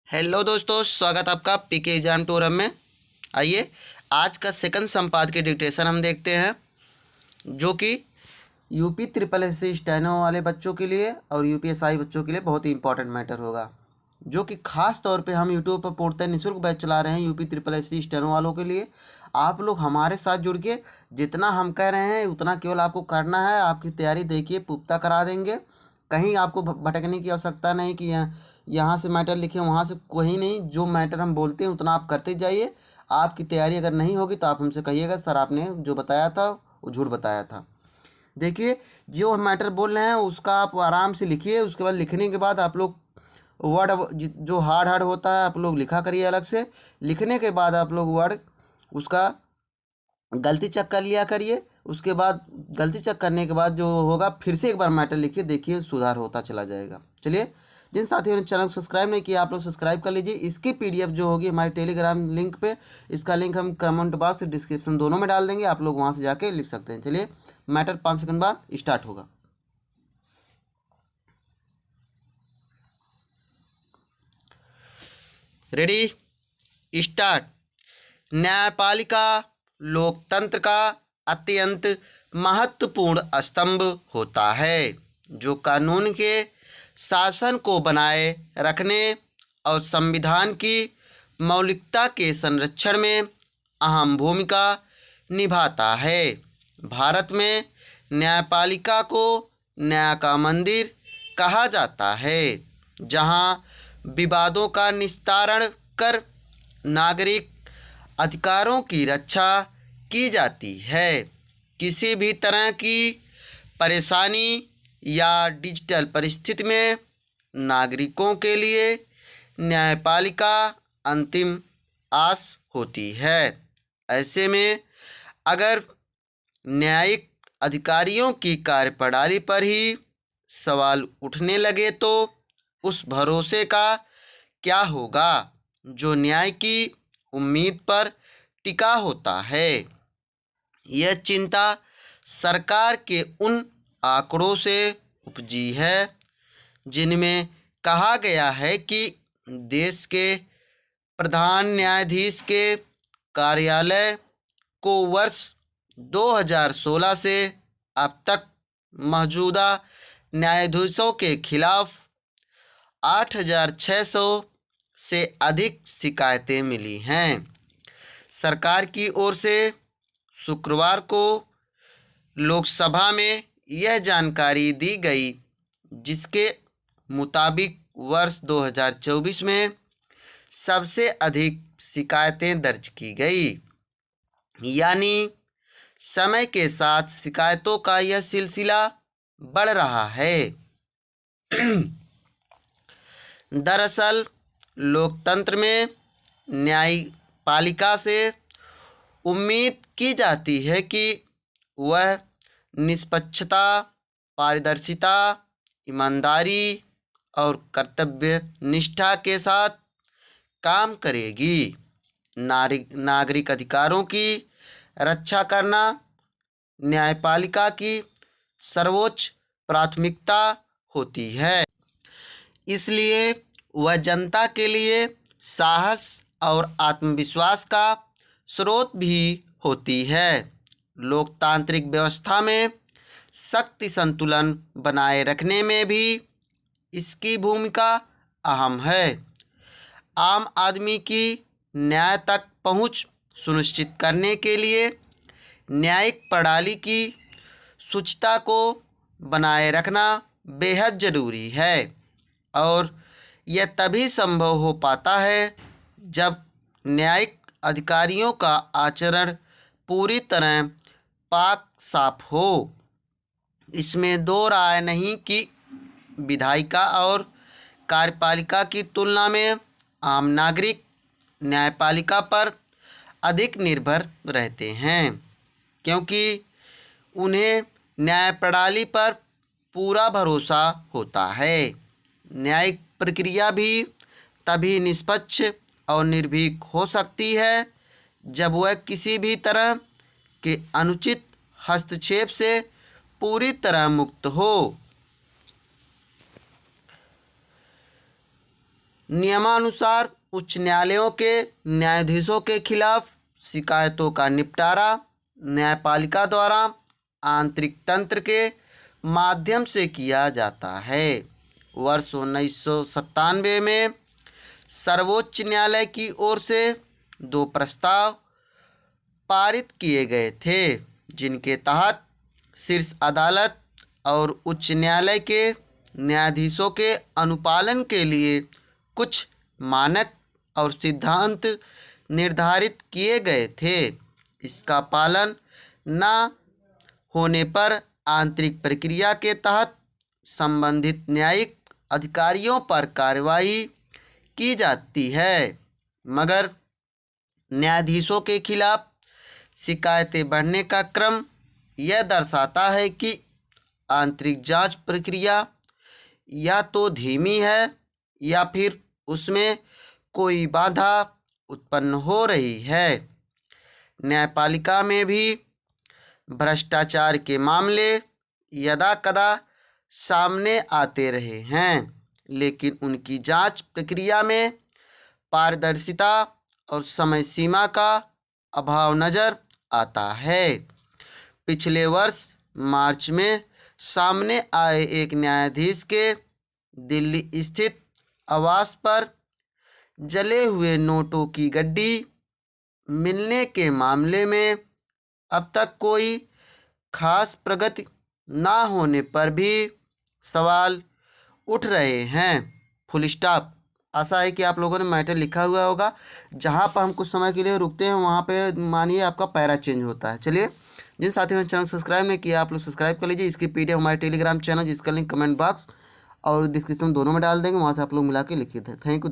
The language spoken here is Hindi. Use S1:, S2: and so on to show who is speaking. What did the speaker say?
S1: हेलो दोस्तों, स्वागत आपका पीके एग्जाम टूरम में। आइए आज का सेकंड संपादकीय डिक्टेशन हम देखते हैं, जो कि यूपी ट्रिपल एस स्टेनो वाले बच्चों के लिए और यूपीएसआई बच्चों के लिए बहुत ही इंपॉर्टेंट मैटर होगा, जो कि खास तौर पे हम यूट्यूब पर पूर्णतः निःशुल्क बैच चला रहे हैं यूपी ट्रिपल एस स्टेनो वालों के लिए। आप लोग हमारे साथ जुड़ के जितना हम कह रहे हैं उतना केवल आपको करना है। आपकी तैयारी देखिए, पुख्ता करा देंगे। कहीं आपको भटकने की आवश्यकता नहीं कि यहाँ से मैटर लिखे वहाँ से, कोई नहीं। जो मैटर हम बोलते हैं उतना आप करते जाइए। आपकी तैयारी अगर नहीं होगी तो आप हमसे कहिएगा, सर आपने जो बताया था वो झूठ बताया था। देखिए, जो हम मैटर बोल रहे हैं उसका आप आराम से लिखिए। उसके बाद लिखने के बाद आप लोग वर्ड जो हार्ड हार्ड होता है आप लोग लिखा करिए अलग से। लिखने के बाद आप लोग वर्ड उसका गलती चेक कर लिया करिए। उसके बाद गलती चेक करने के बाद जो होगा फिर से एक बार मैटर लिखिए, देखिए सुधार होता चला जाएगा। चलिए, जिन साथियों ने चैनल को सब्सक्राइब नहीं किया आप लोग सब्सक्राइब कर लीजिए। इसकी पीडीएफ जो होगी हमारे टेलीग्राम लिंक पे, इसका लिंक हम कमेंट बॉक्स डिस्क्रिप्शन दोनों में डाल देंगे, आप लोग वहाँ से जाके लिख सकते हैं। चलिए, मैटर 5 सेकंड बाद स्टार्ट होगा। Ready, start. न्यायपालिका लोकतंत्र का अत्यंत महत्वपूर्ण स्तंभ होता है, जो कानून के शासन को बनाए रखने और संविधान की मौलिकता के संरक्षण में अहम भूमिका निभाता है। भारत में न्यायपालिका को न्याय का मंदिर कहा जाता है, जहां विवादों का निस्तारण कर नागरिक अधिकारों की रक्षा की जाती है। किसी भी तरह की परेशानी या डिजिटल परिस्थिति में नागरिकों के लिए न्यायपालिका अंतिम आस होती है। ऐसे में अगर न्यायिक अधिकारियों की कार्यप्रणाली पर ही सवाल उठने लगे तो उस भरोसे का क्या होगा जो न्याय की उम्मीद पर टिका होता है। यह चिंता सरकार के उन आंकड़ों से उपजी है जिनमें कहा गया है कि देश के प्रधान न्यायाधीश के कार्यालय को वर्ष 2016 से अब तक मौजूदा न्यायाधीशों के खिलाफ 8,600 से अधिक शिकायतें मिली हैं। सरकार की ओर से शुक्रवार को लोकसभा में यह जानकारी दी गई, जिसके मुताबिक वर्ष 2024 में सबसे अधिक शिकायतें दर्ज की गई। यानी समय के साथ शिकायतों का यह सिलसिला बढ़ रहा है। दरअसल लोकतंत्र में न्यायपालिका से उम्मीद की जाती है कि वह निष्पक्षता, पारदर्शिता, ईमानदारी और कर्तव्य निष्ठा के साथ काम करेगी। नागरिक अधिकारों की रक्षा करना न्यायपालिका की सर्वोच्च प्राथमिकता होती है। इसलिए वह जनता के लिए साहस और आत्मविश्वास का स्रोत भी होती है। लोकतांत्रिक व्यवस्था में शक्ति संतुलन बनाए रखने में भी इसकी भूमिका अहम है। आम आदमी की न्याय तक पहुंच सुनिश्चित करने के लिए न्यायिक प्रणाली की शुचिता को बनाए रखना बेहद ज़रूरी है, और यह तभी संभव हो पाता है जब न्यायिक अधिकारियों का आचरण पूरी तरह पाक साफ हो। इसमें दो राय नहीं कि विधायिका और कार्यपालिका की तुलना में आम नागरिक न्यायपालिका पर अधिक निर्भर रहते हैं, क्योंकि उन्हें न्याय प्रणाली पर पूरा भरोसा होता है। न्यायिक प्रक्रिया भी तभी निष्पक्ष और निर्भीक हो सकती है जब वह किसी भी तरह के अनुचित हस्तक्षेप से पूरी तरह मुक्त हो। नियमानुसार उच्च न्यायालयों के न्यायाधीशों के खिलाफ शिकायतों का निपटारा न्यायपालिका द्वारा आंतरिक तंत्र के माध्यम से किया जाता है। वर्ष 1997 में सर्वोच्च न्यायालय की ओर से 2 प्रस्ताव पारित किए गए थे, जिनके तहत शीर्ष अदालत और उच्च न्यायालय के न्यायाधीशों के अनुपालन के लिए कुछ मानक और सिद्धांत निर्धारित किए गए थे। इसका पालन न होने पर आंतरिक प्रक्रिया के तहत संबंधित न्यायिक अधिकारियों पर कार्रवाई की जाती है, मगर न्यायाधीशों के खिलाफ शिकायतें बढ़ने का क्रम यह दर्शाता है कि आंतरिक जांच प्रक्रिया या तो धीमी है या फिर उसमें कोई बाधा उत्पन्न हो रही है। न्यायपालिका में भी भ्रष्टाचार के मामले यदाकदा सामने आते रहे हैं, लेकिन उनकी जांच प्रक्रिया में पारदर्शिता और समय सीमा का अभाव नज़र आता है। पिछले वर्ष मार्च में सामने आए एक न्यायाधीश के दिल्ली स्थित आवास पर जले हुए नोटों की गड्डी मिलने के मामले में अब तक कोई खास प्रगति ना होने पर भी सवाल उठ रहे हैं। Full stop. आशा है कि आप लोगों ने मैटर लिखा हुआ होगा। जहां पर हम कुछ समय के लिए रुकते हैं वहां पे मानिए आपका पैरा चेंज होता है। चलिए, जिन साथियों ने चैनल सब्सक्राइब नहीं किया आप लोग सब्सक्राइब कर लीजिए। इसकी PDF हमारे टेलीग्राम चैनल, जिसका लिंक कमेंट बॉक्स और डिस्क्रिप्शन दोनों में डाल देंगे, वहाँ से आप लोग मिला के लिखिए। Thank you.